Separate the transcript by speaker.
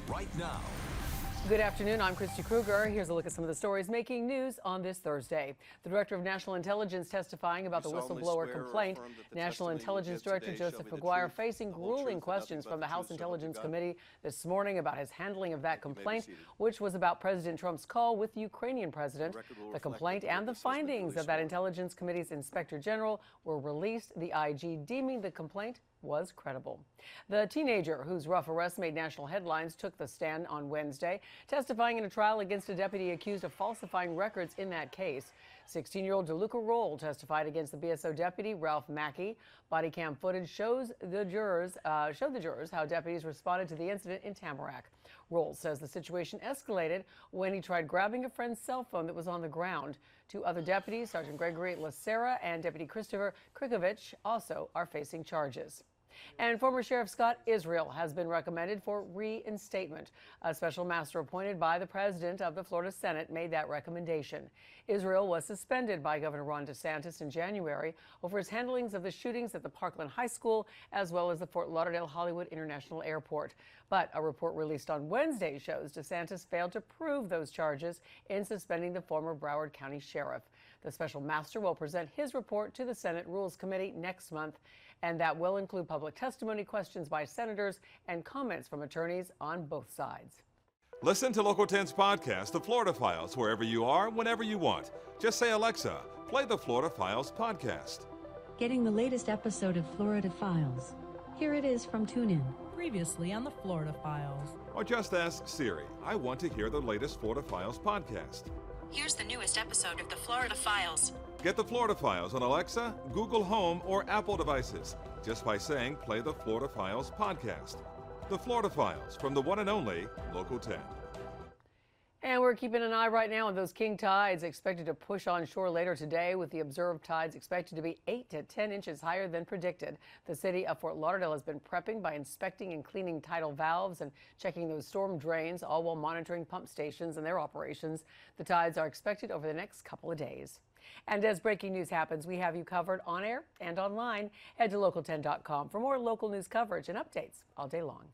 Speaker 1: right now.
Speaker 2: Good afternoon. I'm Christy Kruger. Here's a look at some of the stories making news on this Thursday. The Director of National Intelligence testifying about the whistleblower complaint. National Intelligence Director Joseph Aguirre facing grueling questions from the House Intelligence Committee this morning about his handling of that complaint, which was about President Trump's call with the Ukrainian president. The complaint and the findings of that Intelligence Committee's Inspector General were released, the IG deeming the complaint was credible. The teenager whose rough arrest made national headlines took the stand on Wednesday, testifying in a trial against a deputy accused of falsifying records in that case. 16-year-old DeLuca Roll testified against the BSO deputy Ralph Mackey. Body cam footage showed the jurors how deputies responded to the incident in Tamarack. Roll says the situation escalated when he tried grabbing a friend's cell phone that was on the ground. Two other deputies, Sergeant Gregory Lacera and Deputy Christopher Krikovich, also are facing charges. And former Sheriff Scott Israel has been recommended for reinstatement. A special master appointed by the president of the Florida Senate made that recommendation. Israel was suspended by Governor Ron DeSantis in January over his handlings of the shootings at the Parkland High School as well as the Fort Lauderdale Hollywood International Airport. But a report released on Wednesday shows DeSantis failed to prove those charges in suspending the former Broward County sheriff. The special master will present his report to the Senate Rules Committee next month, and that will include public testimony, questions by senators, and comments from attorneys on both sides.
Speaker 3: Listen to Local 10's podcast, The Florida Files, wherever you are, whenever you want. Just say, Alexa, play the Florida Files podcast.
Speaker 4: Getting the latest episode of Florida Files. Here it is from TuneIn.
Speaker 5: Previously on the Florida Files.
Speaker 3: Or just ask Siri, I want to hear the latest Florida Files podcast.
Speaker 6: Here's the newest episode of the Florida Files.
Speaker 3: Get the Florida Files on Alexa, Google Home, or Apple devices just by saying play the Florida Files podcast. The Florida Files from the one and only Local 10.
Speaker 2: And we're keeping an eye right now on those king tides expected to push on shore later today, with the observed tides expected to be 8 to 10 inches higher than predicted. The city of Fort Lauderdale has been prepping by inspecting and cleaning tidal valves and checking those storm drains, all while monitoring pump stations and their operations. The tides are expected over the next couple of days. And as breaking news happens, we have you covered on air and online. Head to local10.com for more local news coverage and updates all day long.